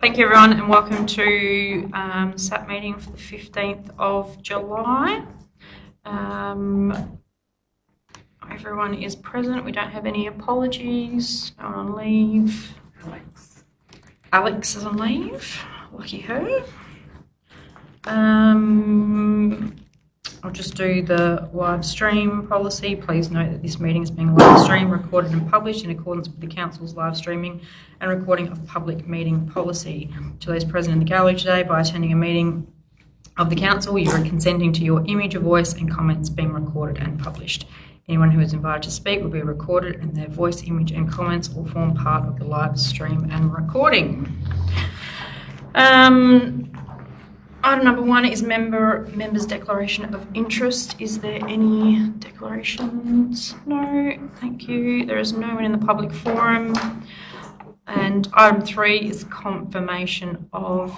Thank you everyone and welcome to SAP meeting for the 15th of July. Everyone is present. We don't have any apologies. No one on leave. Alex is on leave. Lucky her. I'll just do the live stream policy. Please note that this meeting is being live streamed, recorded and published in accordance with the Council's live streaming and recording of public meeting policy. To those present in the gallery today, by attending a meeting of the Council, you are consenting to your image, voice and comments being recorded and published. Anyone who is invited to speak will be recorded and their voice, image and comments will form part of the live stream and recording. Item number 1 is members' declaration of interest. Is there any declarations? No, thank you. There is no one in the public forum. And item 3 is confirmation of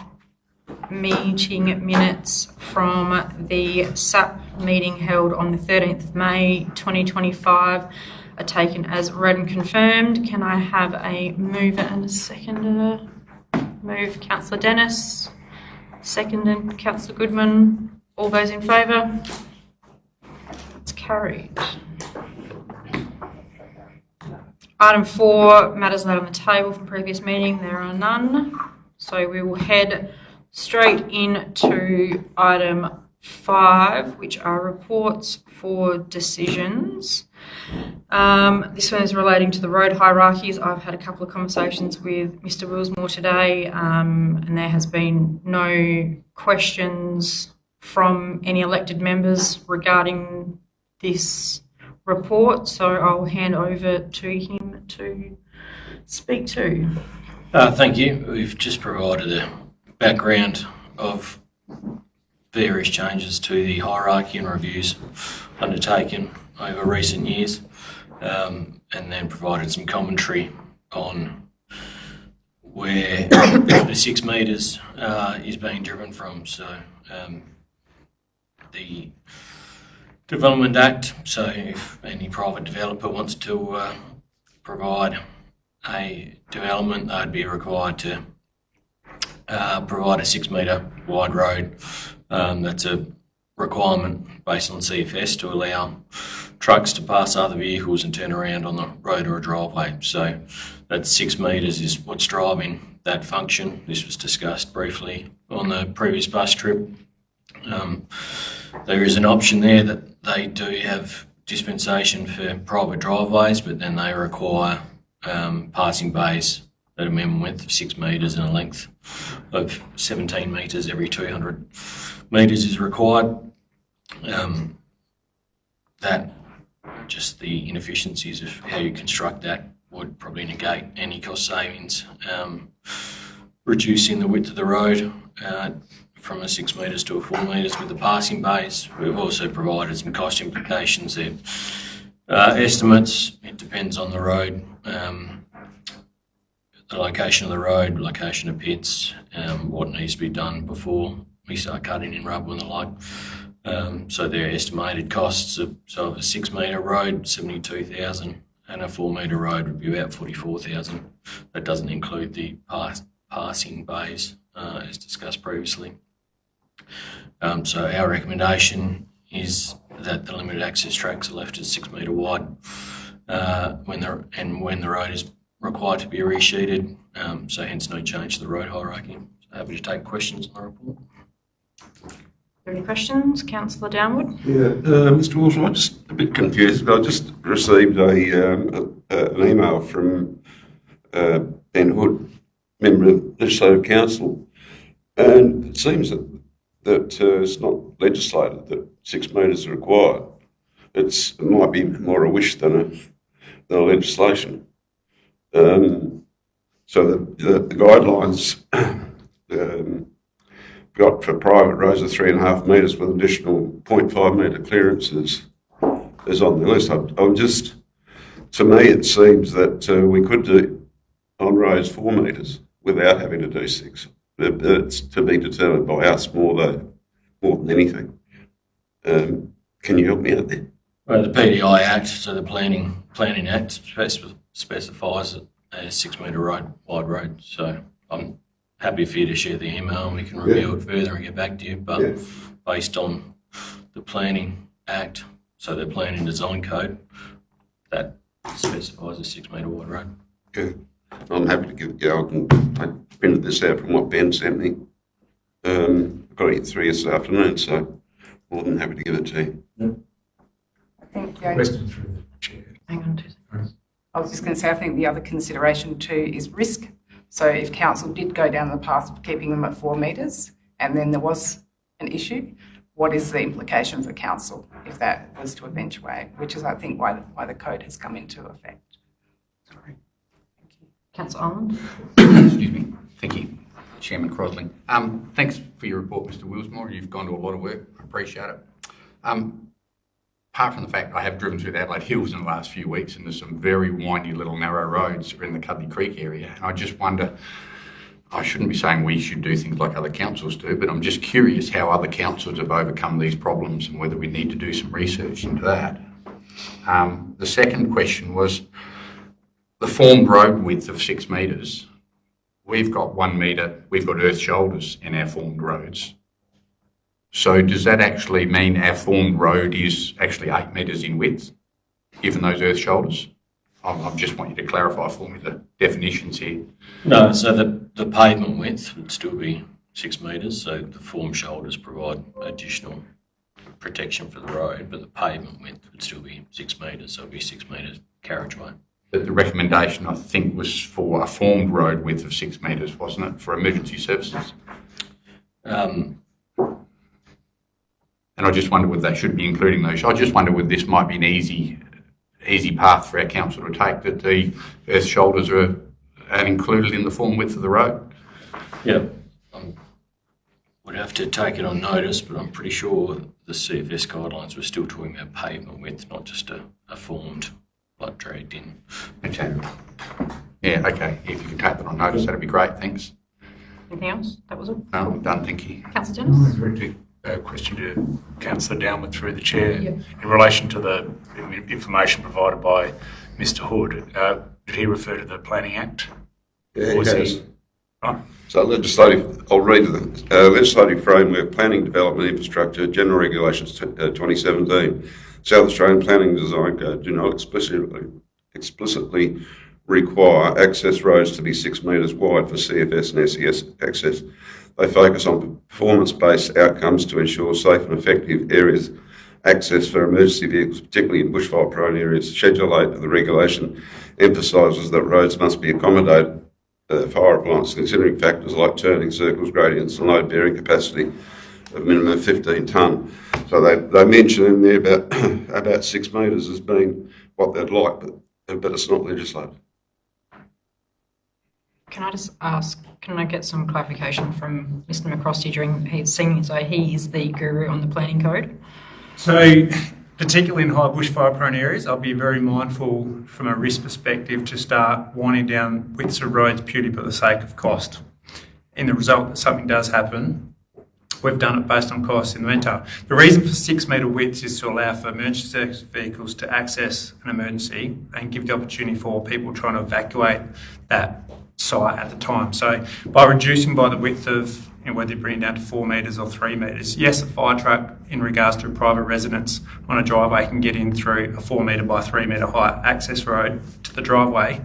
meeting minutes from the SAP meeting held on the 13th of May 2025 are taken as read and confirmed. Can I have a mover and a seconder? Move Councillor Dennis. Seconded Councillor Goodman. All those in favour? That's carried. Item 4, matters laid on the table from previous meeting. There are none. So we will head straight into item 5, which are reports for decisions. This one is relating to the road hierarchies. I've had a couple of conversations with Mr. Willsmore today, and there has been no questions from any elected members regarding this report, so I'll hand over to him to speak to. Thank you. We've just provided a background of various changes to the hierarchy and reviews undertaken over recent years, and then provided some commentary on where the 6 metres is being driven from. So the Development Act, so if any private developer wants to provide a development, they'd be required to provide a 6 metre wide road. That's a requirement based on CFS to allow trucks to pass other vehicles and turn around on the road or a driveway. So that 6 metres is what's driving that function. This was discussed briefly on the previous bus trip. There is an option there that they do have dispensation for private driveways, but then they require passing bays at a minimum width of 6 metres and a length of 17 metres every 200 metres is required. That just the inefficiencies of how you construct that would probably negate any cost savings. Reducing the width of the road from a 6 metres to a 4 metres with the passing bays. We've also provided some cost implications there. Estimates, it depends on the road, the location of the road, location of pits, what needs to be done before we start cutting in rubble and the like. So their estimated costs of a 6 metre road, 72,000, and a 4 metre road would be about 44,000. That doesn't include the passing bays, as discussed previously. So our recommendation is that the limited access tracks are left at 6 metre wide when the road is required to be resheeted. So hence no change to the road hierarchy. So happy to take questions on the report. Are there any questions? Councillor Downwood? Yeah, Mr. Walsh, I'm just a bit confused. I just received an email from Ben Hood, member of the Legislative Council, and it seems that it's not legislated that 6 metres are required. It might be more a wish than a legislation. So the guidelines got for private roads of 3.5 metres with additional 0.5 metre clearances is on the list. I'm just, to me, it seems that we could do on roads 4 metres without having to do 6. It's to be determined by us more than anything. Can you help me out there? Well, the PDI Act, so the Planning Act specifies it as 6 metre wide road. So I'm happy for you to share the email and we can review it further and get back to you. But based on the Planning Act, so the Planning Design Code, that specifies a 6 metre wide road. Okay. I'm happy to give, I printed this out from what Ben sent me. I've got to get through this afternoon, so more than happy to give it to you. I think the only, Question through the chair. Hang on 2 seconds. I was just going to say, I think the other consideration too is risk. So if council did go down the path of keeping them at 4 metres and then there was an issue, what is the implication for council if that was to eventuate, which is, I think, why the code has come into effect. Sorry. Thank you. Councillor Ireland. Excuse me. Thank you, Chairman Crossling. Thanks for your report, Mr. Willsmore. You've gone to a lot of work. I appreciate it. Apart from the fact I have driven through the Adelaide Hills in the last few weeks and there's some very windy little narrow roads in the Cudley Creek area, and I just wonder, I shouldn't be saying we should do things like other councils do, but I'm just curious how other councils have overcome these problems and whether we need to do some research into that. The second question was the formed road width of 6 metres. We've got 1 metre, we've got earth shoulders in our formed roads. So does that actually mean our formed road is actually 8 metres in width, given those earth shoulders? I just want you to clarify for me the definitions here. No, so the pavement width would still be 6 metres, so the form shoulders provide additional protection for the road, but the pavement width would still be 6 metres, so it would be 6 metres carriageway. But the recommendation, I think, was for a formed road width of 6 metres, wasn't it, for emergency services? And I just wonder whether they should be including those. I just wonder whether this might be an easy path for our council to take, that the earth shoulders are included in the form width of the road. Yeah, would have to take it on notice, but I'm pretty sure the CFS guidelines were still talking about pavement width, not just a formed, like dragged in. Okay. Yeah, okay. If you can take that on notice, that'd be great. Thanks. Anything else? That was all. No, I'm done. Thank you. Councillor Dennis. A question to Councillor Downward through the chair. Yep. In relation to the information provided by Mr Hood, did he refer to the Planning Act? Yeah, Or he was has. Oh, So I'll read the legislative framework, planning, development, infrastructure, general regulations 2017. South Australian Planning Design Code do not explicitly require access roads to be 6 metres wide for CFS and SES access. They focus on performance-based outcomes to ensure safe and effective areas access for emergency vehicles, particularly in bushfire-prone areas. Schedule 8 of the regulation emphasises that roads must be accommodated fire appliances, considering factors like turning circles, gradients, and load bearing capacity of minimum of 15 tonne. So they mention in there about 6 metres as being what they'd like, but it's not legislated. Can I just ask, can I get some clarification from Mr McCrosty during his singing? So he is the guru on the planning code. So particularly in high bushfire-prone areas, I'll be very mindful from a risk perspective to start winding down widths of roads purely for the sake of cost. In the result that something does happen, we've done it based on cost in the meantime. The reason for 6 metre widths is to allow for emergency service vehicles to access an emergency and give the opportunity for people trying to evacuate that site at the time. So by reducing by the width of, whether you bring it down to 4 metres or 3 metres, yes, a fire truck in regards to a private residence on a driveway can get in through a 4 metre by 3 metre height access road to the driveway.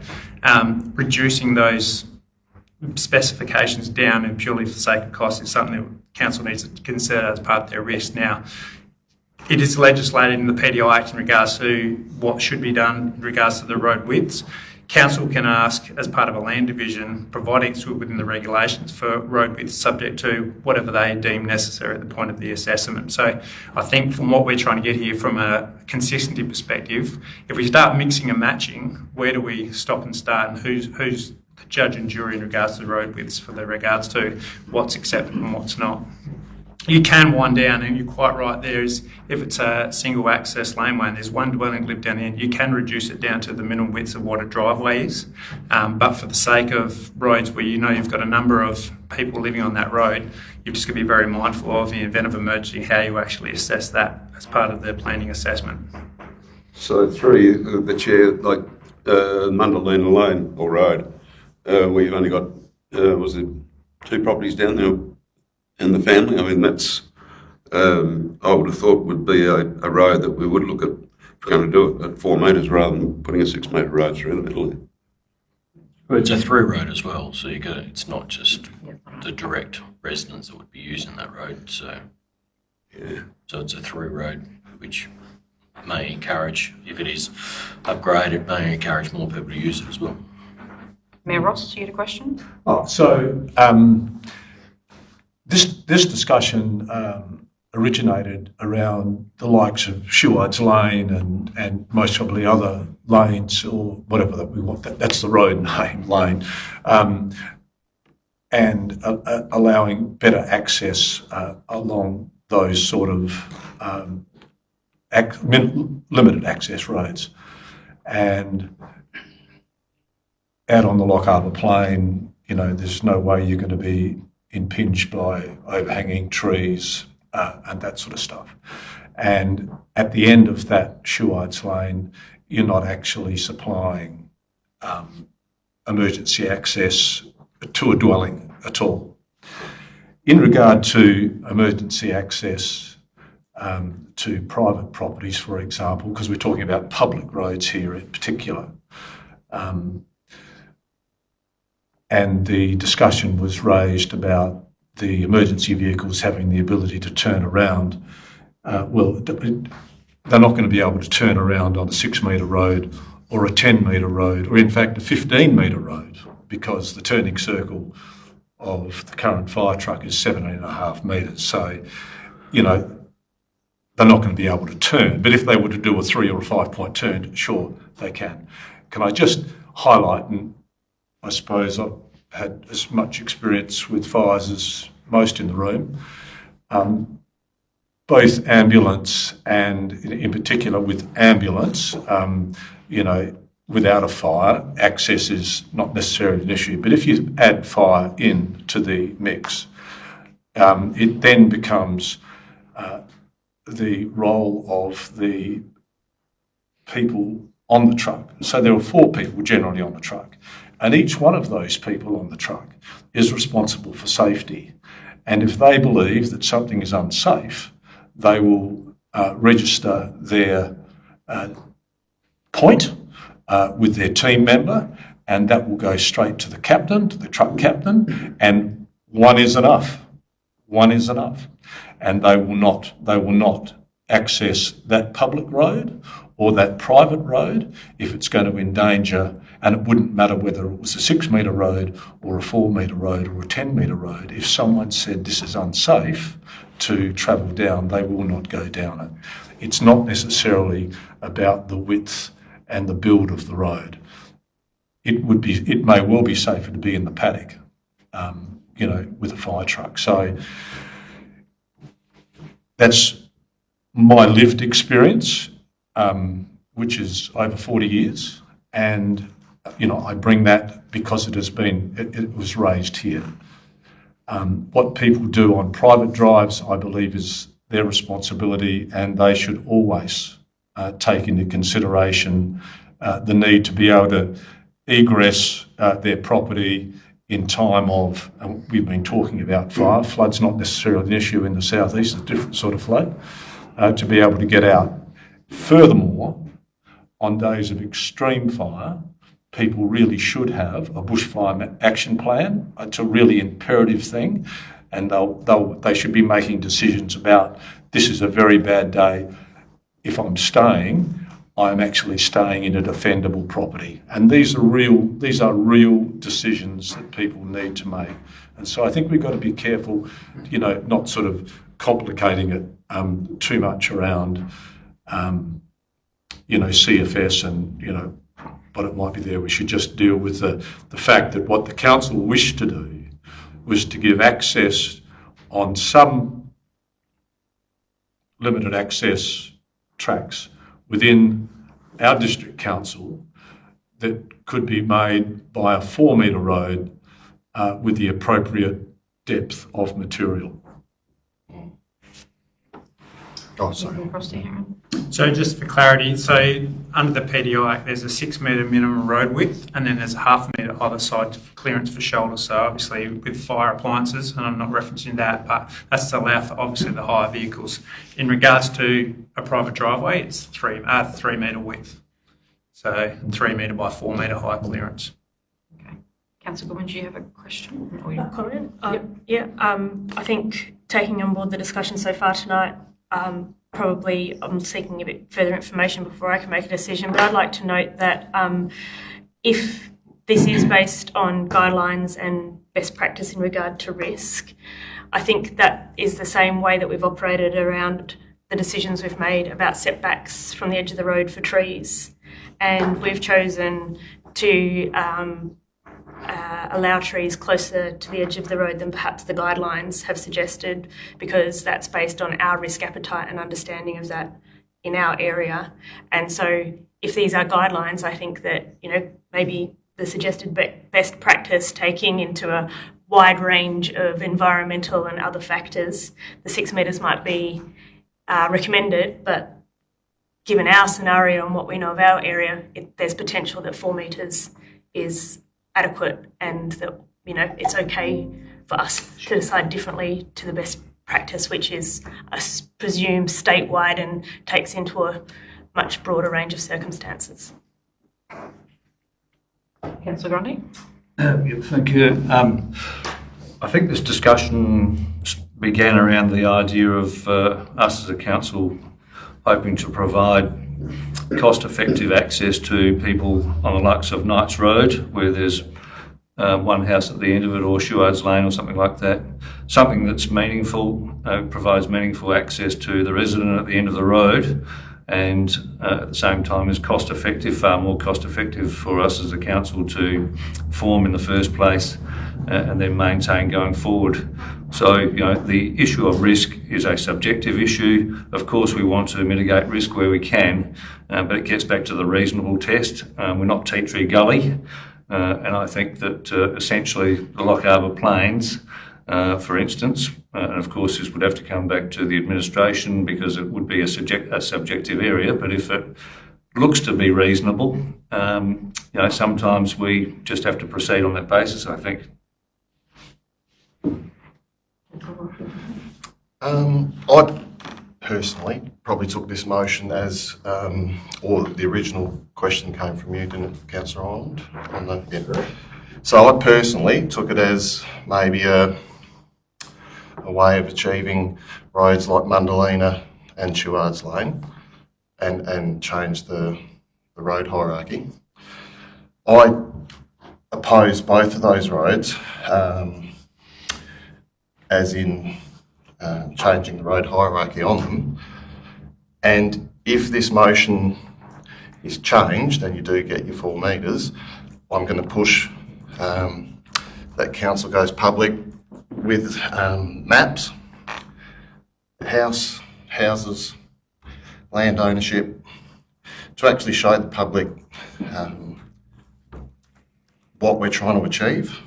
Reducing those specifications down and purely for the sake of cost is something that council needs to consider as part of their risk. Now, it is legislated in the PDI Act in regards to what should be done in regards to the road widths. Council can ask, as part of a land division, providing it's within the regulations, for road width subject to whatever they deem necessary at the point of the assessment. So I think from what we're trying to get here from a consistency perspective, if we start mixing and matching, where do we stop and start, and who's the judge and jury in regards to the road widths for the regards to what's acceptable and what's not? You can wind down, and you're quite right there, is if it's a single access laneway and there's one dwelling lived down the end, you can reduce it down to the minimum width of what a driveway is. But for the sake of roads where you've got a number of people living on that road, you've just got to be very mindful of, in the event of emergency, how you actually assess that as part of the planning assessment. So through the chair, like Mundalina Lane or road, where you've only got, was it 2 properties down there in the family. I mean, that's, I would have thought would be a road that we would look at if we're going to do it at 4 metres rather than putting a 6 metre road through the middle. It's a through road as well, so it's not just the direct residents that would be using that road. So it's a through road, which may encourage, if it is upgraded, it may encourage more people to use it as well. Mayor Ross, you had a question? This discussion originated around the likes of Shuards Lane and most probably other lanes or whatever that we want. That's the road name, lane, and allowing better access along those sort of limited access roads. And out on the Lock Harbour Plain, there's no way you're going to be impinged by overhanging trees and that sort of stuff. And at the end of that Shuards Lane, you're not actually supplying emergency access to a dwelling at all. In regard to emergency access to private properties, for example, because we're talking about public roads here in particular, and the discussion was raised about the emergency vehicles having the ability to turn around. Well, they're not going to be able to turn around on a 6 metre road or a 10 metre road, or in fact a 15 metre road, because the turning circle of the current fire truck is 17.5 metres. So, they're not going to be able to turn. But if they were to do a 3 or a 5 point turn, sure, they can. Can I just highlight, and I suppose I've had as much experience with fires as most in the room, both ambulance and in particular with ambulance, without a fire, access is not necessarily an issue. But if you add fire into the mix, it then becomes the role of the people on the truck. So there are 4 people generally on the truck, and each one of those people on the truck is responsible for safety. And if they believe that something is unsafe, they will register their point with their team member, and that will go straight to the captain, to the truck captain, and one is enough. One is enough. And they will not access that public road or that private road if it's going to endanger, and it wouldn't matter whether it was a 6 metre road or a 4 metre road or a 10 metre road. If someone said this is unsafe to travel down, they will not go down it. It's not necessarily about the width and the build of the road. It may well be safer to be in the paddock, with a fire truck. So that's my lived experience, which is over 40 years, and I bring that because it was raised here. What people do on private drives, I believe, is their responsibility, and they should always take into consideration the need to be able to egress their property in time of, and we've been talking about fire. Flood's not necessarily an issue in the southeast, it's a different sort of flood, to be able to get out. Furthermore, on days of extreme fire, people really should have a bushfire action plan. It's a really imperative thing, and they should be making decisions about, this is a very bad day. If I'm staying, I'm actually staying in a defendable property. And these are real decisions that people need to make. And so I think we've got to be careful, not sort of complicating it too much around, CFS and, what it might be there. We should just deal with the fact that what the council wished to do was to give access on some limited access tracks within our district council that could be made by a 4 metre road with the appropriate depth of material. Oh, sorry. Across to Aaron. So just for clarity, so under the PDI, there's a 6 metre minimum road width, and then there's a half a metre either side clearance for shoulder. So obviously with fire appliances, and I'm not referencing that, but that's to allow for obviously the higher vehicles. In regards to a private driveway, it's 3 metre width. So 3 metre by 4 metre high clearance. Okay. Councillor Goodwin, do you have a question? Comment? I think taking on board the discussion so far tonight, probably I'm seeking a bit further information before I can make a decision, but I'd like to note that if this is based on guidelines and best practice in regard to risk, I think that is the same way that we've operated around the decisions we've made about setbacks from the edge of the road for trees. And we've chosen to allow trees closer to the edge of the road than perhaps the guidelines have suggested, because that's based on our risk appetite and understanding of that in our area. And so if these are guidelines, I think that, maybe the suggested best practice, taking into a wide range of environmental and other factors, the 6 metres might be recommended, but given our scenario and what we know of our area, there's potential that 4 metres is adequate, and that it's okay for us to decide differently to the best practice, which is, I presume, statewide and takes into a much broader range of circumstances. Councillor Grundy? Thank you. I think this discussion began around the idea of us as a council hoping to provide cost-effective access to people on the likes of Knights Road, where there's one house at the end of it, or Shuards Lane or something like that. Something that's meaningful, provides meaningful access to the resident at the end of the road, and at the same time is cost-effective, far more cost-effective for us as a council to form in the first place and then maintain going forward. So, the issue of risk is a subjective issue. Of course, we want to mitigate risk where we can, but it gets back to the reasonable test. We're not Tea Tree Gully, and I think that essentially the Loch Harbour Plains, for instance, and of course this would have to come back to the administration because it would be a subjective area, but if it looks to be reasonable, sometimes we just have to proceed on that basis, I think. I personally probably took this motion as, or the original question came from you, didn't it, Councillor Ireland? So I personally took it as maybe a way of achieving roads like Mundalina and Shuards Lane and change the road hierarchy. I oppose both of those roads, as in changing the road hierarchy on them. And if this motion is changed and you do get your 4 metres, I'm going to push that council goes public with maps, houses, land ownership, to actually show the public what we're trying to achieve.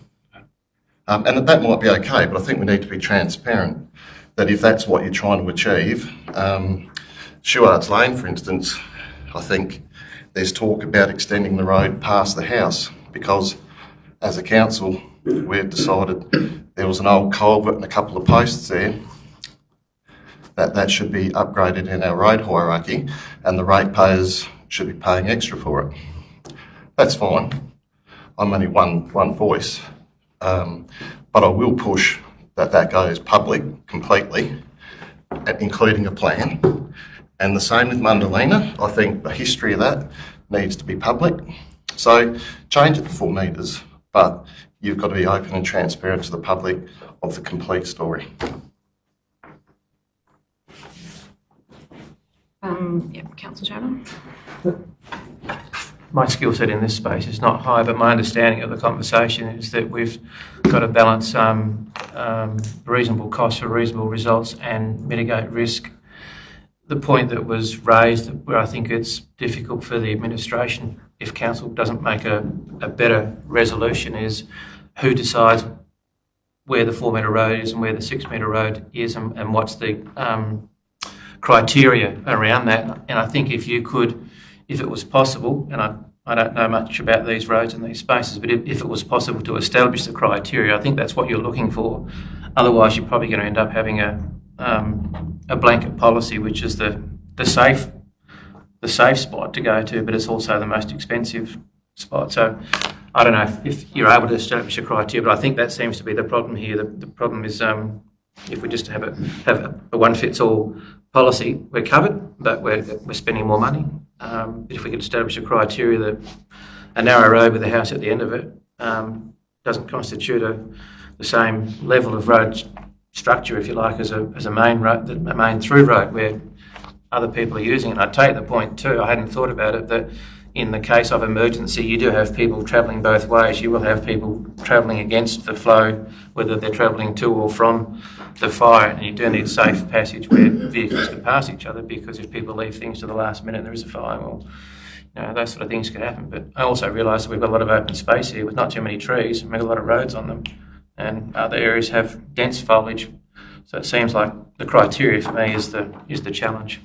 And that might be okay, but I think we need to be transparent that if that's what you're trying to achieve, Shuards Lane, for instance, I think there's talk about extending the road past the house because as a council, we've decided there was an old culvert and a couple of posts there that should be upgraded in our road hierarchy and the ratepayers should be paying extra for it. That's fine. I'm only one voice. But I will push that goes public completely, including a plan. And the same with Mundalina. I think the history of that needs to be public. So change it to 4 metres, but you've got to be open and transparent to the public of the complete story. Councillor Turner? My skill set in this space is not high, but my understanding of the conversation is that we've got to balance reasonable costs for reasonable results and mitigate risk. The point that was raised, where I think it's difficult for the administration if council doesn't make a better resolution, is who decides where the 4 metre road is and where the 6 metre road is and what's the criteria around that. And I think if it was possible, and I don't know much about these roads and these spaces, but if it was possible to establish the criteria, I think that's what you're looking for. Otherwise, you're probably going to end up having a blanket policy, which is the safe spot to go to, but it's also the most expensive spot. So I don't know if you're able to establish a criteria, but I think that seems to be the problem here. The problem is if we just have a one-fits-all policy, we're covered, but we're spending more money. But if we could establish a criteria that a narrow road with a house at the end of it doesn't constitute the same level of road structure, if you like, as a main road, a main through road where other people are using it. And I take the point too, I hadn't thought about it, that in the case of emergency, you do have people travelling both ways. You will have people travelling against the flow, whether they're travelling to or from the fire, and you do need safe passage where vehicles can pass each other, because if people leave things to the last minute and there is a fire, well, those sort of things could happen. But I also realise that we've got a lot of open space here with not too many trees, and we've got a lot of roads on them, and other areas have dense foliage. So it seems like the criteria for me is the challenge.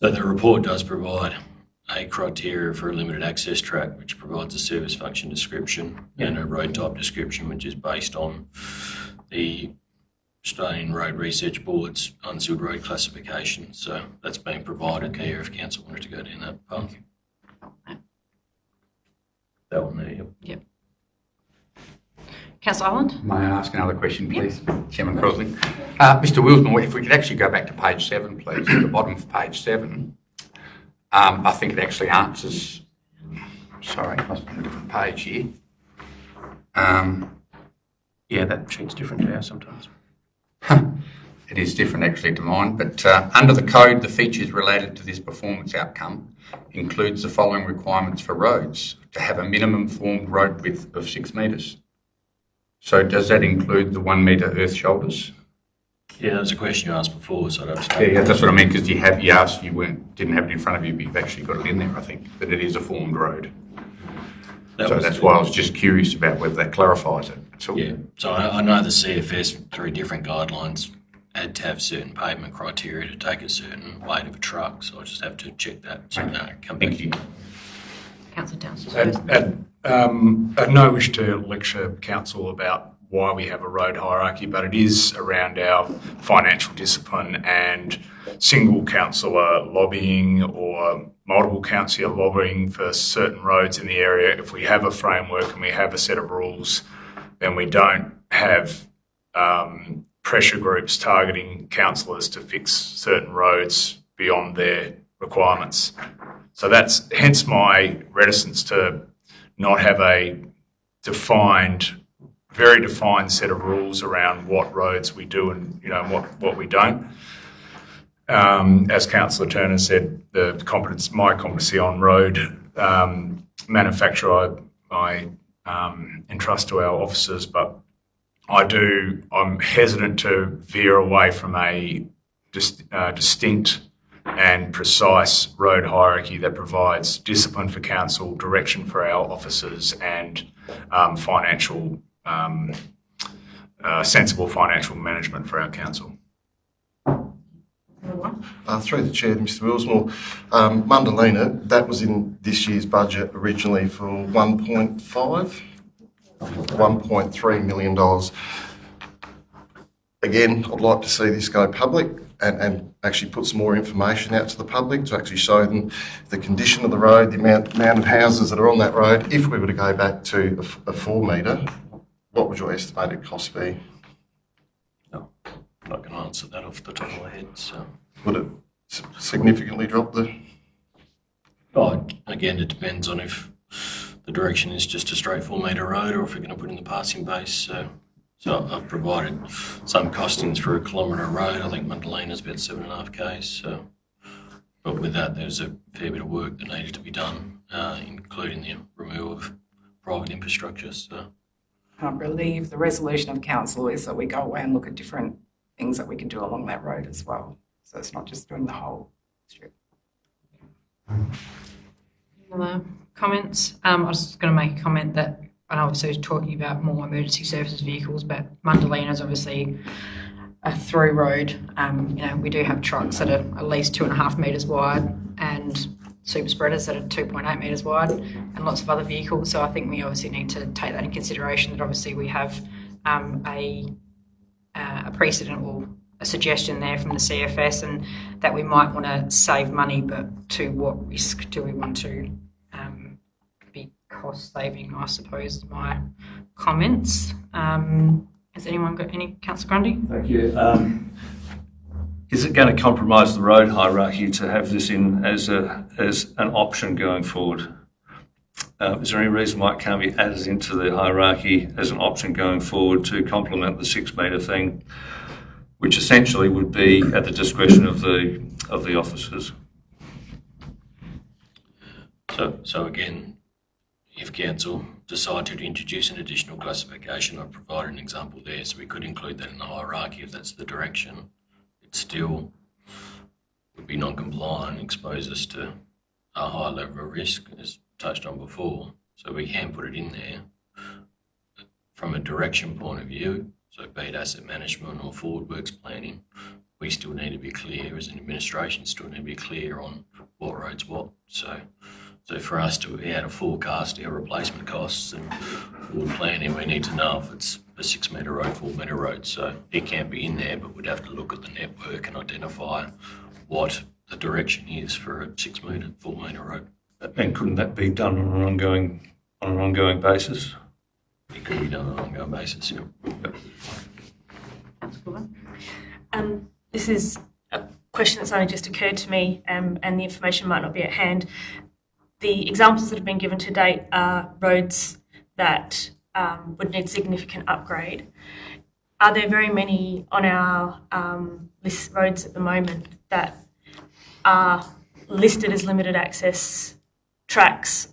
So the report does provide a criteria for a limited access track, which provides a service function description and a road type description, which is based on the Australian Road Research Board's unsealed road classification. So that's being provided there if council wanted to go down that path. That one there, Yep. Councillor Ireland? May I ask another question, please? Chairman Crossling. Mr Wilsmore, if we could actually go back to page 7, please, at the bottom of page 7. I think it actually answers... Sorry, I must be on a different page here. Yeah, that sheet's different to ours sometimes. It is different actually to mine, but under the code, the features related to this performance outcome includes the following requirements for roads: to have a minimum formed road width of 6 metres. So does that include the 1 metre earth shoulders? Yeah, that was a question you asked before, so I'd have to... Yeah, that's what I mean, because you asked, didn't have it in front of you, but you've actually got it in there, I think, that it is a formed road. That's why I was just curious about whether that clarifies it. Yeah, so I know the CFS, through different guidelines, had to have certain pavement criteria to take a certain weight of a truck, so I just have to check that. So Thank you. Councillor Townsend. I've no wish to lecture council about why we have a road hierarchy, but it is around our financial discipline and single councillor lobbying or multiple councillor lobbying for certain roads in the area. If we have a framework and we have a set of rules, then we don't have pressure groups targeting councillors to fix certain roads beyond their requirements. So that's hence my reticence to not have a very defined set of rules around what roads we do and what we don't. As Councillor Turner said, my competency on road manufacture I entrust to our officers, but I'm hesitant to veer away from a distinct and precise road hierarchy that provides discipline for council, direction for our officers, and sensible financial management for our council. Through the chair, Mr Wilsmore, Mundalina, that was in this year's budget originally for $1.3 million. Again, I'd like to see this go public and actually put some more information out to the public to actually show them the condition of the road, the amount of houses that are on that road. If we were to go back to a 4 metre, what would your estimated cost be? No, I'm not going to answer that off the top of my head. So. Would it significantly drop the... Oh, again, it depends on if the direction is just a straight 4 metre road or if we're going to put in the passing base. So I've provided some costings for a kilometre road. I think Mundalina's about 7.5 k's. So, but with that, there's a fair bit of work that needed to be done, including the removal of private infrastructure. So. I believe the resolution of council is that we go away and look at different things that we can do along that road as well. So it's not just doing the whole strip. Other comments? I was just going to make a comment that, and obviously talking about more emergency services vehicles, but Mundalina is obviously a through road. We do have trucks that are at least 2.5 metres wide and super spreaders that are 2.8 metres wide and lots of other vehicles. So I think we obviously need to take that in consideration, that obviously we have a precedent or a suggestion there from the CFS, and that we might want to save money, but to what risk do we want to be cost saving, I suppose, is my comments. Has anyone got any? Councillor Grundy? Thank you. Is it going to compromise the road hierarchy to have this in as an option going forward? Is there any reason why it can't be added into the hierarchy as an option going forward to complement the 6 metre thing, which essentially would be at the discretion of the officers? So again, if council decided to introduce an additional classification, I've provided an example there, so we could include that in the hierarchy if that's the direction. It still would be non-compliant and expose us to a high level of risk, as touched on before. So we can put it in there from a direction point of view. So be it asset management or forward works planning, we still need to be clear as an administration, still need to be clear on what road's what. So for us to be able to forecast our replacement costs and forward planning, we need to know if it's a 6 metre road, 4 metre road. So it can be in there, but we'd have to look at the network and identify what the direction is for a 6 metre, 4 metre road. And couldn't that be done on an ongoing basis? It could be done on an ongoing basis, yeah. This is a question that's only just occurred to me, and the information might not be at hand. The examples that have been given to date are roads that would need significant upgrade. Are there very many on our list roads at the moment that are listed as limited access tracks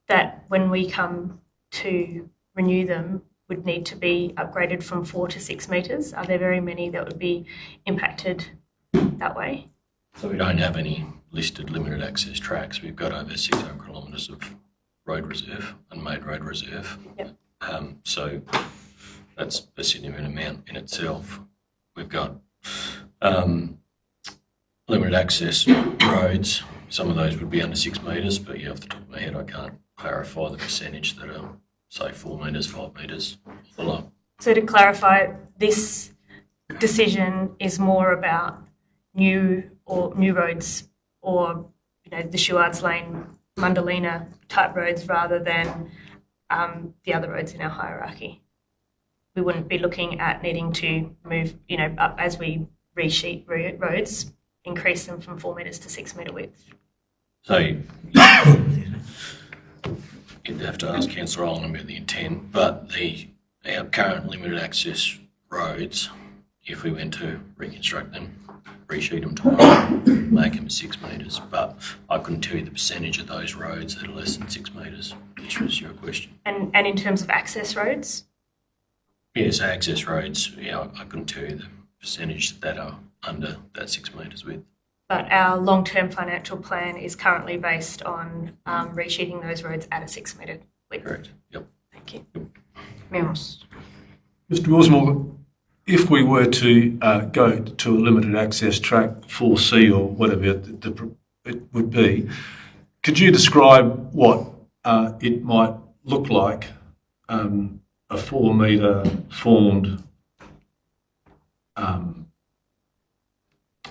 that, when we come to renew them, would need to be upgraded from 4 to 6 metres? Are there very many that would be impacted that way? So we don't have any listed limited access tracks. We've got over 600 kilometres of road reserve, unmade road reserve. Yep. So that's a significant amount in itself. We've got limited access roads. Some of those would be under 6 metres, but off the top of my head, I can't clarify the percentage that are, say, 4 metres, 5 metres, the lot. So to clarify, this decision is more about new roads or the Shuards Lane, Mundalina type roads rather than the other roads in our hierarchy. We wouldn't be looking at needing to move, up as we resheet roads, increase them from 4 metres to 6 metre width. So you'd have to ask Councillor Rowland about the intent, but our current limited access roads, if we went to reconstruct them, resheet them tomorrow, make them 6 metres, but I couldn't tell you the percentage of those roads that are less than 6 metres, which was your question. And in terms of access roads? Yes, access roads, I couldn't tell you the percentage that are under that 6 metres width. But our long-term financial plan is currently based on resheeting those roads at a 6 metre width. Correct, yep. Thank you. Mills. Mr Wilsmore, if we were to go to a limited access track 4C or whatever it would be, could you describe what it might look like, a 4 metre formed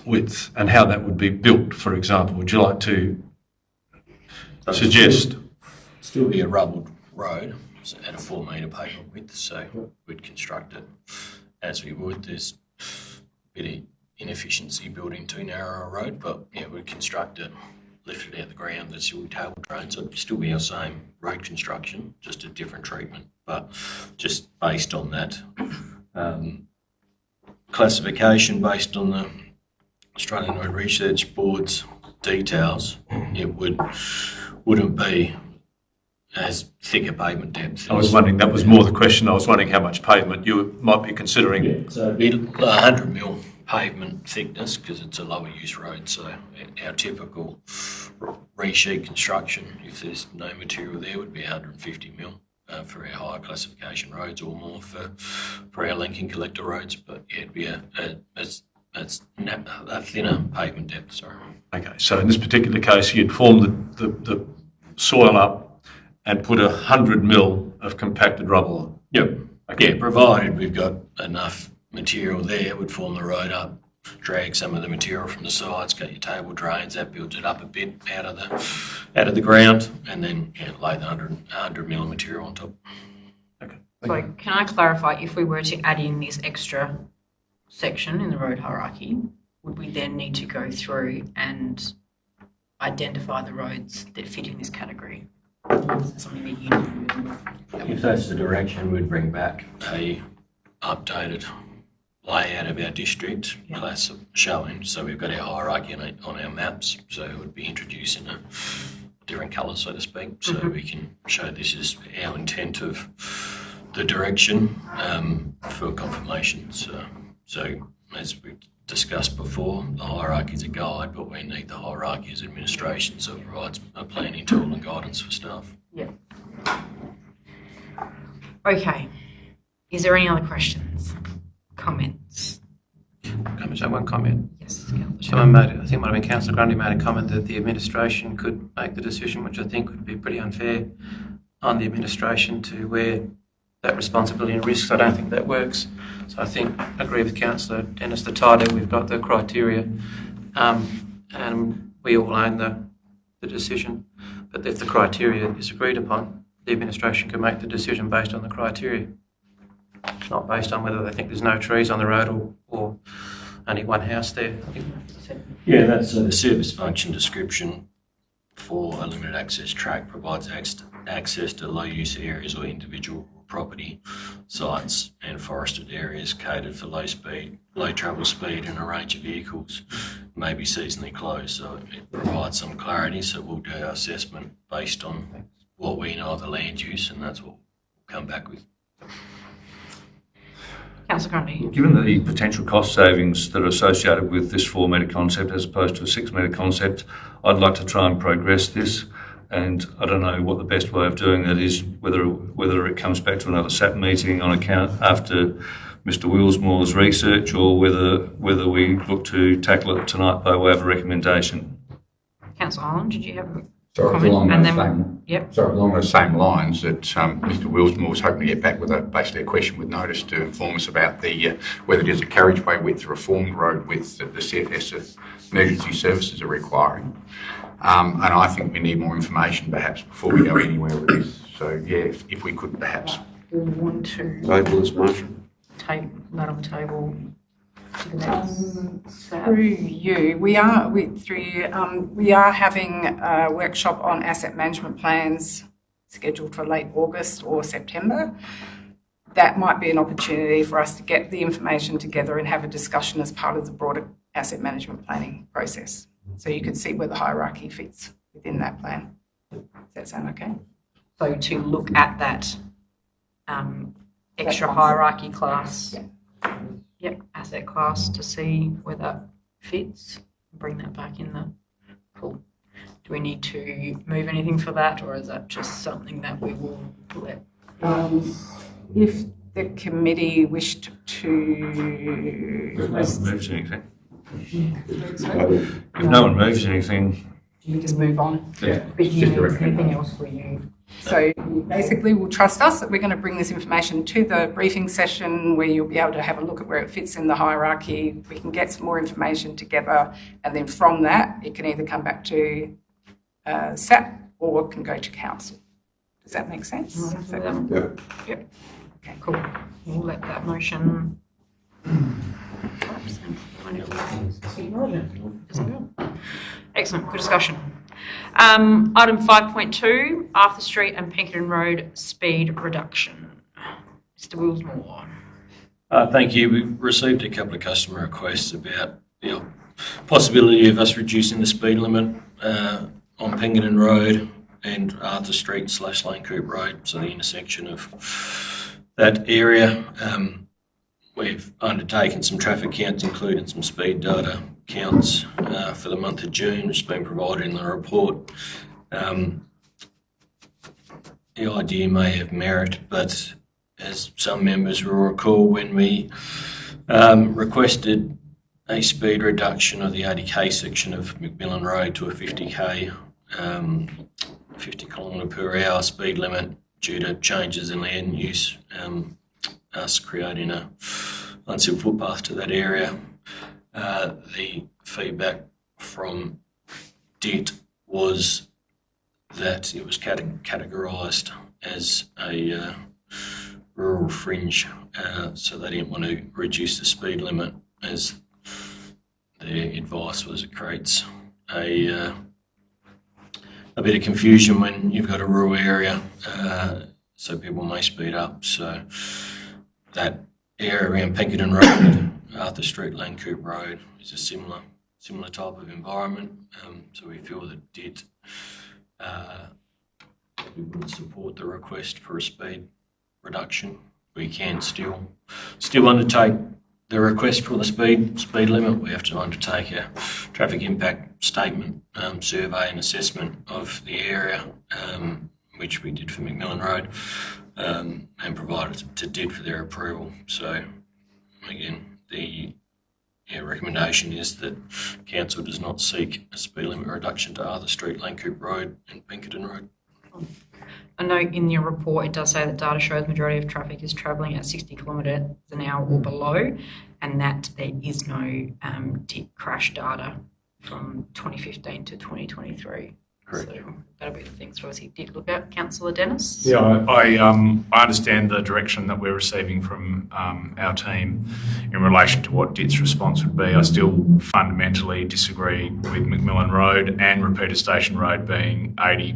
width, and how that would be built, for example? Would you like to suggest? Still be a rubbled road at a 4 metre pavement width, so we'd construct it as we would. There's a bit of inefficiency built into narrower road, but we'd construct it, lift it out the ground, there's still table trains, so it'd still be our same road construction, just a different treatment. But just based on that classification, based on the Australian Road Research Board's details, it wouldn't be as thick a pavement depth. I was wondering, that was more the question, I was wondering how much pavement you might be considering. Yeah, so it'd be 100 mil pavement thickness because it's a lower use road, so our typical resheet construction, if there's no material there, would be 150 mil. for our higher classification roads or more for our link and collector roads. But yeah, it'd be a thinner pavement depth, sorry. Okay, so in this particular case, you'd form the soil up and put 100 mil of compacted rubble on. Yep. Okay. Yeah, provided we've got enough material there, would form the road up, drag some of the material from the sides, got your table drains, that builds it up a bit out of the ground, and then lay the 100 mil material on top. Okay. So can I clarify, if we were to add in this extra section in the road hierarchy, would we then need to go through and identify the roads that fit in this category? Is that something that you do? If that's the direction, we'd bring back a updated layout of our district class showing. So we've got our hierarchy on our maps, so it would be introduced in a different colour, so to speak, so we can show this is our intent of the direction for confirmation. So as we discussed before, the hierarchy is a guide, but we need the hierarchy as administration, so it provides a planning tool and guidance for staff. Yeah. Okay. Is there any other questions? Comments? Can I just have one comment? Yes. Someone made, I think it might have been Councillor Grundy made a comment that the administration could make the decision, which I think would be pretty unfair on the administration to wear that responsibility and risks. I don't think that works. So I think I agree with Councillor Dennis, the title, we've got the criteria, and we all own the decision. But if the criteria is agreed upon, the administration can make the decision based on the criteria, not based on whether they think there's no trees on the road or only one house there. Yeah, that's the service function description for a limited access track provides access to low use areas or individual property sites and forested areas catered for low travel speed and a range of vehicles, may be seasonally closed. So it provides some clarity, so we'll do our assessment based on what we know of the land use, and that's what we'll come back with. Councillor Grundy. Given the potential cost savings that are associated with this 4 metre concept as opposed to a 6 metre concept, I'd like to try and progress this. And I don't know what the best way of doing that is, whether it comes back to another SAP meeting on account after Mr Willsmore's research, or whether we look to tackle it tonight by way of a recommendation. Councillor Holland, did you have a Sorry, comment? along those same lines, that Mr Willsmore was hoping to get back with basically a question with notice to inform us about whether it is a carriageway width or a formed road width that the CFS emergency services are requiring. And I think we need more information perhaps before we go anywhere with this. So yeah, if we could perhaps want to Table this motion. take that on the table to the next Through you, we are having a workshop on asset management plans scheduled for late August or September. That might be an opportunity for us to get the information together and have a discussion as part of the broader asset management planning process. So you can see where the hierarchy fits within that plan. Does that sound okay? So to look at that extra hierarchy class, asset class, to see where that fits, bring that back in the pool. Do we need to move anything for that, or is that just something that we will let? If the committee wished to... Moves anything. If no one moves anything, You just move on. Yeah, But it's you just need a recommendation. anything else for you? So basically, we'll trust us that we're going to bring this information to the briefing session where you'll be able to have a look at where it fits in the hierarchy. We can get some more information together, and then from that, it can either come back to SAP or it can go to council. Does that make sense? Yeah. Yep. Okay, cool. We'll let that motion. Excellent, good discussion. Item 5.2, Arthur Street and Pinkerton Road speed reduction. Mr Willsmore. Thank you. We received a couple of customer requests about the possibility of us reducing the speed limit on Pinkerton Road and Arthur Street / Lane Coop Road, so the intersection of that area. We've undertaken some traffic counts, including some speed data counts for the month of June, which has been provided in the report. the idea may have merit, but as some members will recall, when we requested a speed reduction of the 80k section of McMillan Road to a 50k, 50 kilometre per hour speed limit due to changes in land use, us creating a unsealed footpath to that area. The feedback from DIT was that it was categorised as a rural fringe, so they didn't want to reduce the speed limit, as their advice was it creates a bit of confusion when you've got a rural area, so people may speed up. So that area around Pinkerton Road, Arthur Street, Naracoorte Road is a similar type of environment. So we feel that DIT we would support the request for a speed reduction. We can still undertake the request for the speed limit. We have to undertake a traffic impact statement survey and assessment of the area, which we did for McMillan Road, and provided to DIT for their approval. So again, the recommendation is that Council does not seek a speed limit reduction to Arthur Street, Naracoorte Road and Pinkerton Road. I know in your report it does say that data shows the majority of traffic is travelling at 60 kilometres an hour or below, and that there is no DIT crash data from 2015 to 2023. Correct. So that'll be the things for us he did look at. Councillor Dennis? Yeah, I understand the direction that we're receiving from our team in relation to what DIT's response would be. I still fundamentally disagree with McMillan Road and Repeater Station Road being 80,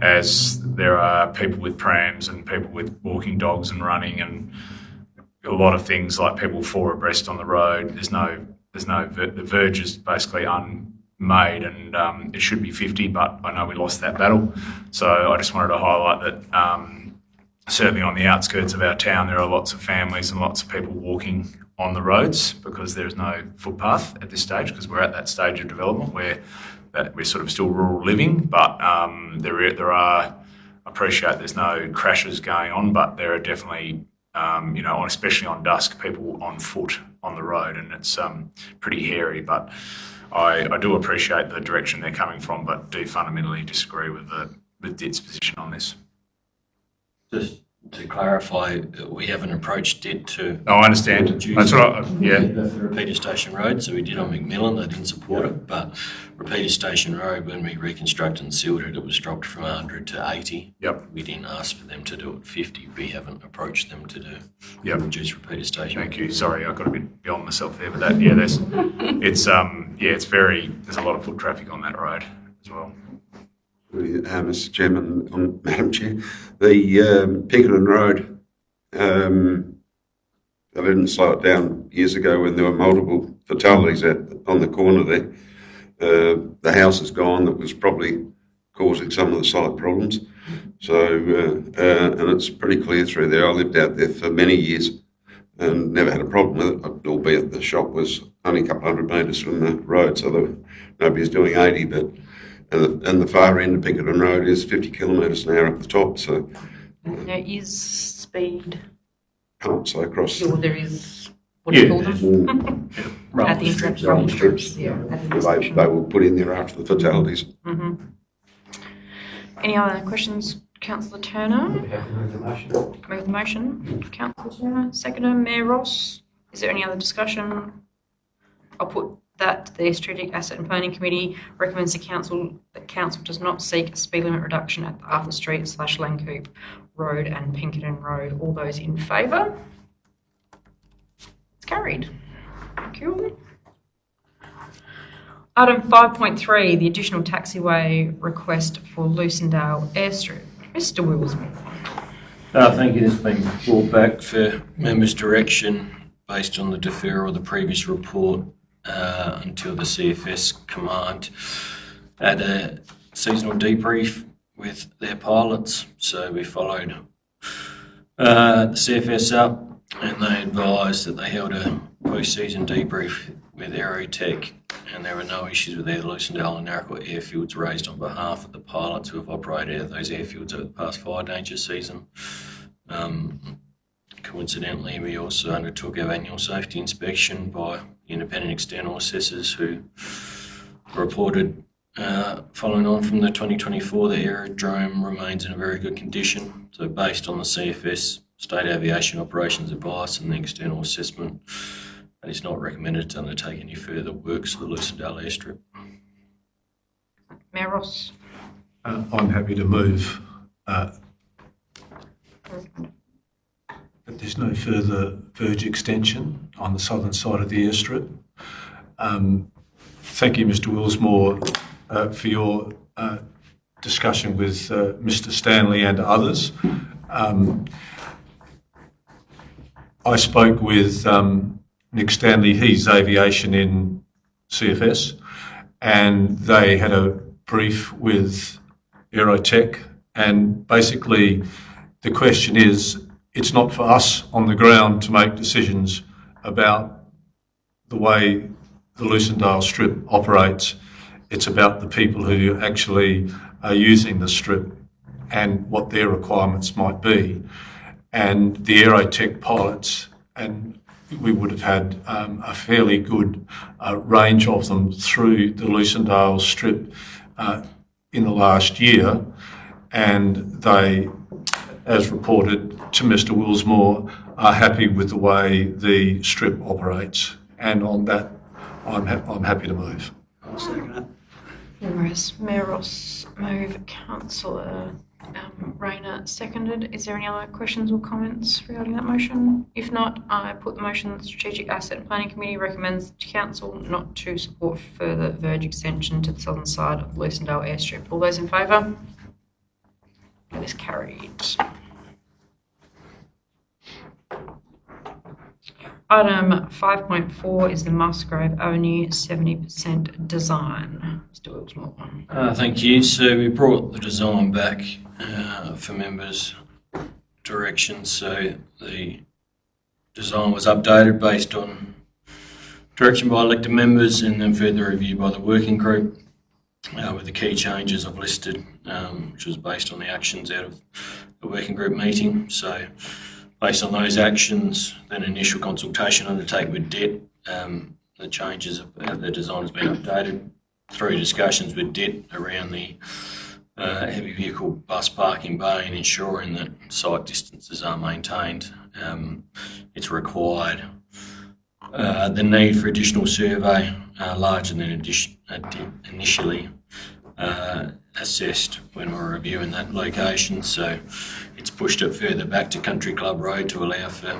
as there are people with prams and people with walking dogs and running and a lot of things like people four abreast on the road. The verge is basically unmade, and it should be 50, but I know we lost that battle. So I just wanted to highlight that certainly on the outskirts of our town there are lots of families and lots of people walking on the roads because there's no footpath at this stage, because we're at that stage of development where that we're sort of still rural living, but there are, I appreciate there's no crashes going on, but there are definitely, especially on dusk, people on foot on the road, and it's pretty hairy. But I do appreciate the direction they're coming from, but do fundamentally disagree with DIT's position on this. Just to clarify, we haven't approached DIT to... I understand. That's right, yeah. For Repeater Station Road, so we did on McMillan, they didn't support it, but Repeater Station Road, when we reconstructed and sealed it, it was dropped from 100 to 80. Yep. We didn't ask for them to do it 50. We haven't approached them to do reduce Repeater Station. Thank you. Sorry, I got a bit beyond myself there, but that, there's a lot of foot traffic on that road as well. Mr. Chairman, Madam Chair, the Pinkerton Road, they didn't slow it down years ago when there were multiple fatalities on the corner there. The house is gone that was probably causing some of the site problems. So, and it's pretty clear through there. I lived out there for many years and never had a problem with it, albeit the shop was only a couple hundred metres from the road, so nobody's doing 80, but and the far end of Pinkerton Road is 50 kilometres an hour up the top, so... There is speed... So across... Or there is... What do you call them? At the intersection. Rolling strips. Yeah, at the They were put in there after the fatalities. Mm-hmm. Any other questions, Councillor Turner? Move the motion. Councillor Turner. Seconder, Mayor Ross. Is there any other discussion? I'll put that the Strategic Asset and Planning Committee recommends that Council does not seek a speed limit reduction at the Arthur Street / Naracoorte Road and Pinkerton Road. All those in favour? It's carried. Thank you. Item 5.3, the additional taxiway request for Lucendale Airstrip. Mr. Willsmore. Thank you. This has been brought back for members' direction based on the deferral of the previous report until the CFS command had a seasonal debrief with their pilots. So we followed the CFS up and they advised that they held a post-season debrief with Aerotech, and there were no issues with their Lucendale and Naracoorte airfields raised on behalf of the pilots who have operated out of those airfields over the past fire danger season. Coincidentally, we also undertook our annual safety inspection by independent external assessors who reported, following on from the 2024, the aerodrome remains in a very good condition. So based on the CFS State Aviation Operations Advice and the external assessment, it is not recommended to undertake any further works for the Lucendale airstrip. Mayor Ross. I'm happy to move that there's no further verge extension on the southern side of the airstrip. Thank you, Mr. Willsmore, for your discussion with Mr. Stanley and others. I spoke with Nick Stanley, he's aviation in CFS, and they had a brief with Aerotech, and basically the question is, it's not for us on the ground to make decisions about the way the Lucendale Strip operates. It's about the people who actually are using the strip and what their requirements might be. And the Aerotech pilots, and we would have had a fairly good range of them through the Lucendale Strip in the last year, and they, as reported to Mr. Willsmore, are happy with the way the strip operates. And on that, I'm happy to move. I'll second it. Whereas Mayor Ross move, Councillor Rayner seconded. Is there any other questions or comments regarding that motion? If not, I put the motion that the Strategic Asset and Planning Committee recommends to Council not to support further verge extension to the southern side of the Lucendale airstrip. All those in favour? That is carried. Item 5.4 is the Musgrave Avenue 70% design. Mr. Wilkesmore. Thank you. So we brought the design back for members' direction. So the design was updated based on direction by elected members and then further review by the working group with the key changes I've listed, which was based on the actions out of the working group meeting. So based on those actions, then initial consultation undertaken with DET, the changes of the design has been updated through discussions with DET around the heavy vehicle bus parking bay and ensuring that site distances are maintained. It's required. The need for additional survey larger than initially assessed when we were reviewing that location, so it's pushed it further back to Country Club Road to allow for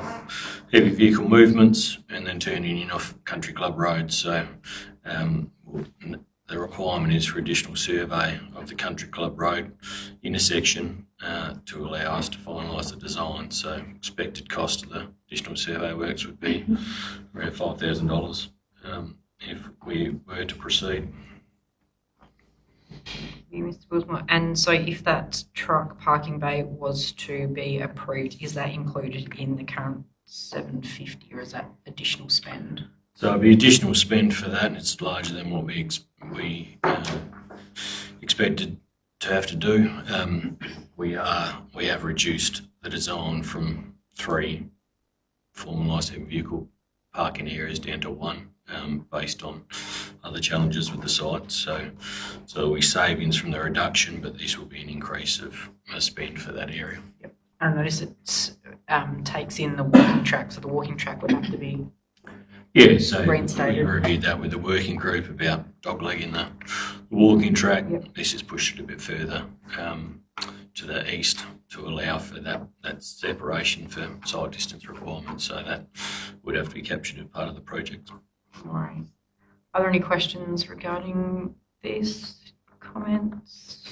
heavy vehicle movements and then turning in off Country Club Road. So the requirement is for additional survey of the Country Club Road intersection to allow us to finalise the design. So expected cost of the additional survey works would be around $5,000 if we were to proceed. Mr. Wilsmore. And so if that truck parking bay was to be approved, is that included in the current 750 or is that additional spend? So it'll be additional spend for that. It's larger than what we expected to have to do. We have reduced the design from 3 formalised heavy vehicle parking areas down to 1. Based on other challenges with the site. So we savings from the reduction, but this will be an increase of spend for that area. Yep. I notice it takes in the walking track, so the walking track would have to be reinstated. We reviewed that with the working group about doglegging the walking track. Yep. This is pushed it a bit further to the east to allow for that separation for site distance requirements. So that would have to be captured as part of the project. All right. Are there any questions regarding this? Comments?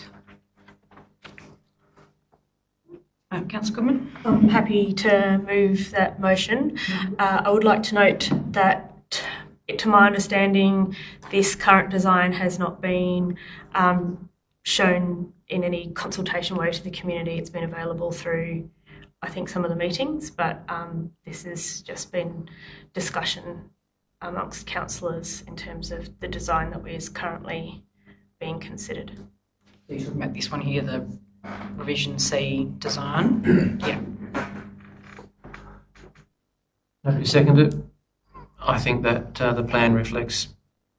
Councillor Goodman? I'm happy to move that motion. I would like to note that, to my understanding, this current design has not been shown in any consultation way to the community. It's been available through, I think, some of the meetings, but this has just been discussion amongst councillors in terms of the design that is currently being considered. You're talking about this one here, the revision C design? Yeah. Nobody seconded it. I think that the plan reflects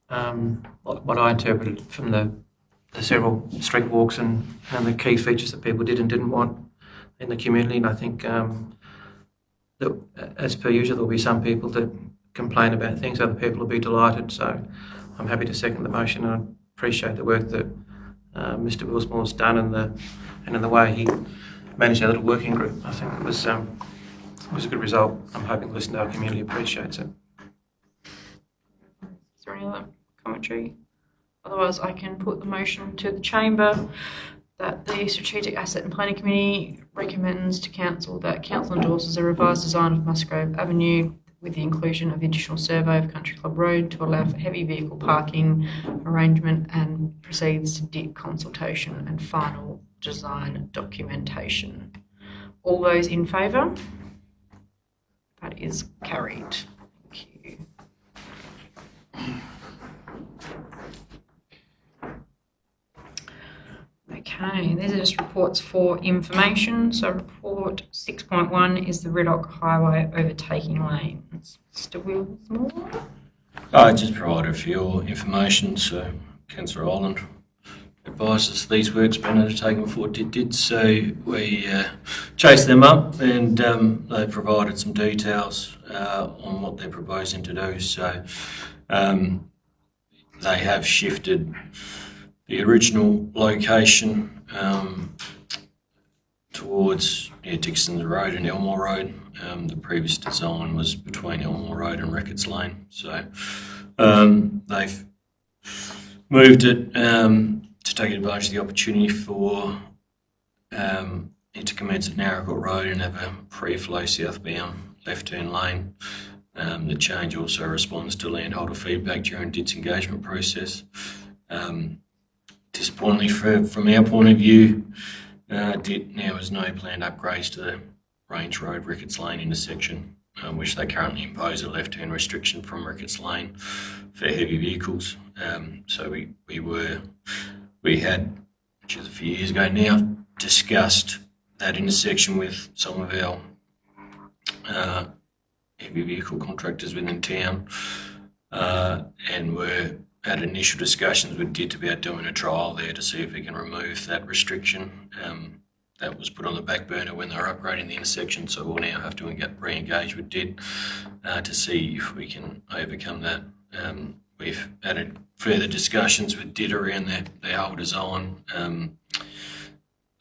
what I interpreted from the several street walks and the key features that people did and didn't want in the community. And I think that, as per usual, there'll be some people that complain about things, other people will be delighted. So I'm happy to second the motion, and I appreciate the work that Mr. Willsmore's done and in the way he managed our little working group. I think it was a good result. I'm hoping the listener to our community appreciates it. Is there any other commentary? Otherwise, I can put the motion to the chamber that the Strategic Asset and Planning Committee recommends to Council that Council endorses a revised design of Musgrave Avenue with the inclusion of the additional survey of Country Club Road to allow for heavy vehicle parking arrangement, and proceeds to DIC consultation and final design documentation. All those in favour? That is carried. Thank you. Okay, these are just reports for information. So report 6.1 is the Riddock Highway overtaking lanes. Mr. Willsmore? I just provided for your information. So Councillor Ireland advises these works been undertaken before did so we chased them up, and they provided some details on what they're proposing to do. So they have shifted the original location towards Dixon's Road and Elmore Road. The previous design was between Elmore Road and Ricketts Lane. So they've moved it to take advantage of the opportunity for it to commence at Naracoorte Road and have a free flow southbound left turn lane. The change also responds to landholder feedback during DIT's engagement process. Disappointingly, from our point of view, DIT now has no planned upgrades to the Range Road Ricketts Lane intersection, which they currently impose a left turn restriction from Ricketts Lane for heavy vehicles. So we had, which is a few years ago now, discussed that intersection with some of our heavy vehicle contractors within town, and were had initial discussions with DIT about doing a trial there to see if we can remove that restriction. That was put on the back burner when they were upgrading the intersection, so we'll now have to re-engage with DIT to see if we can overcome that. We've had further discussions with DIT around their whole design.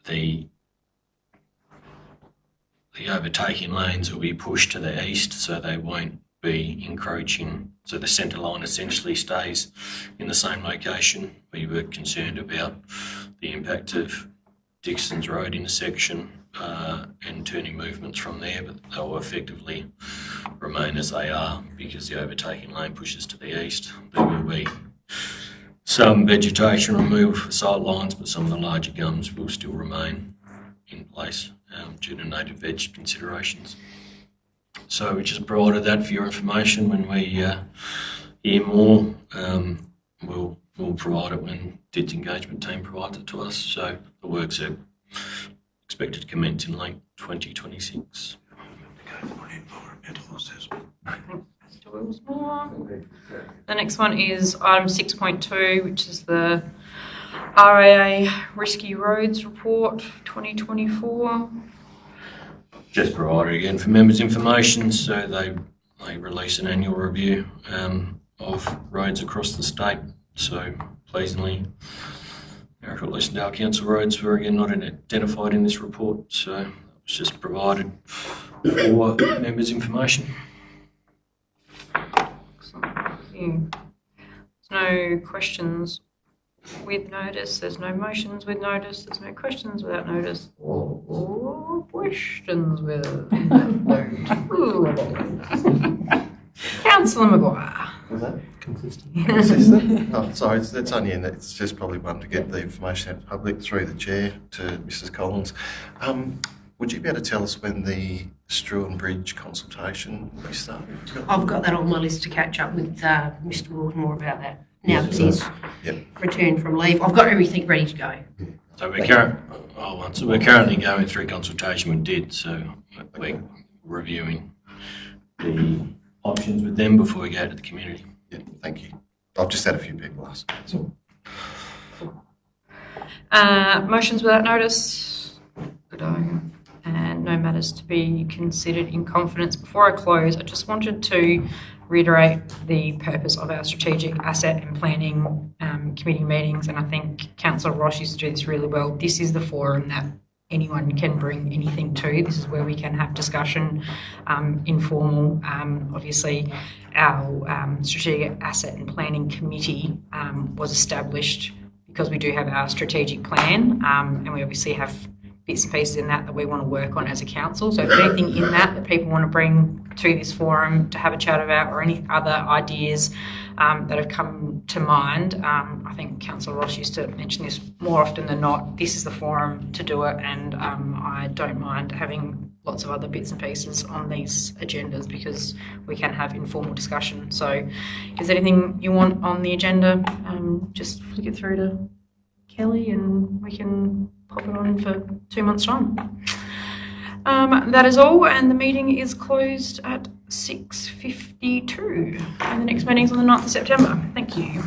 The overtaking lanes will be pushed to the east, so they won't be encroaching. So the centre line essentially stays in the same location. We were concerned about the impact of Dixon's Road intersection and turning movements from there, but they'll effectively remain as they are because the overtaking lane pushes to the east. There will be some vegetation removed for sight lines, but some of the larger gums will still remain in place due to native veg considerations. So we just provided that for your information. When we hear more, we'll provide it when DIT's engagement team provides it to us. So the works are expected to commence in late 2026. The next one is item 6.2, which is the RAA Risky Roads Report 2024. Just provided again for members' information. So they release an annual review of roads across the state. So pleasingly, Naracoorte Council Council roads were again not identified in this report. So it was just provided for members' information. Excellent. Thank you. There's no questions with notice, there's no motions with notice, there's no questions without notice, or questions with note. Councillor Maguire. Was that consistent? Oh, sorry, it's only it's just probably one to get the information out to the public through the chair to Mrs. Collins. Would you be able to tell us when the Struan Bridge consultation will be started? I've got that on my list to catch up with Mr. Wilsmore about that. Now that he's returned from leave, I've got everything ready to go. So we're currently going through consultation with DID, so we're reviewing the options with them before we go to the community. Yeah, thank you. I've just had a few people ask. That's all. Motions without notice. And no matters to be considered in confidence. Before I close, I just wanted to reiterate the purpose of our strategic asset and planning committee meetings, and I think Councillor Ross used to do this really well. This is the forum that anyone can bring anything to. This is where we can have discussion, informal. Obviously, our strategic asset and planning committee was established because we do have our strategic plan, and we obviously have bits and pieces in that we want to work on as a council. So if there's anything in that people want to bring to this forum to have a chat about, or any other ideas that have come to mind, I think Councillor Ross used to mention this more often than not. This is the forum to do it, and I don't mind having lots of other bits and pieces on these agendas because we can have informal discussion. So if there's anything you want on the agenda, just flick it through to Kelly and we can pop it on for 2 months' time. That is all, and the meeting is closed at 6:52. And the next meeting is on the 9th of September. Thank you.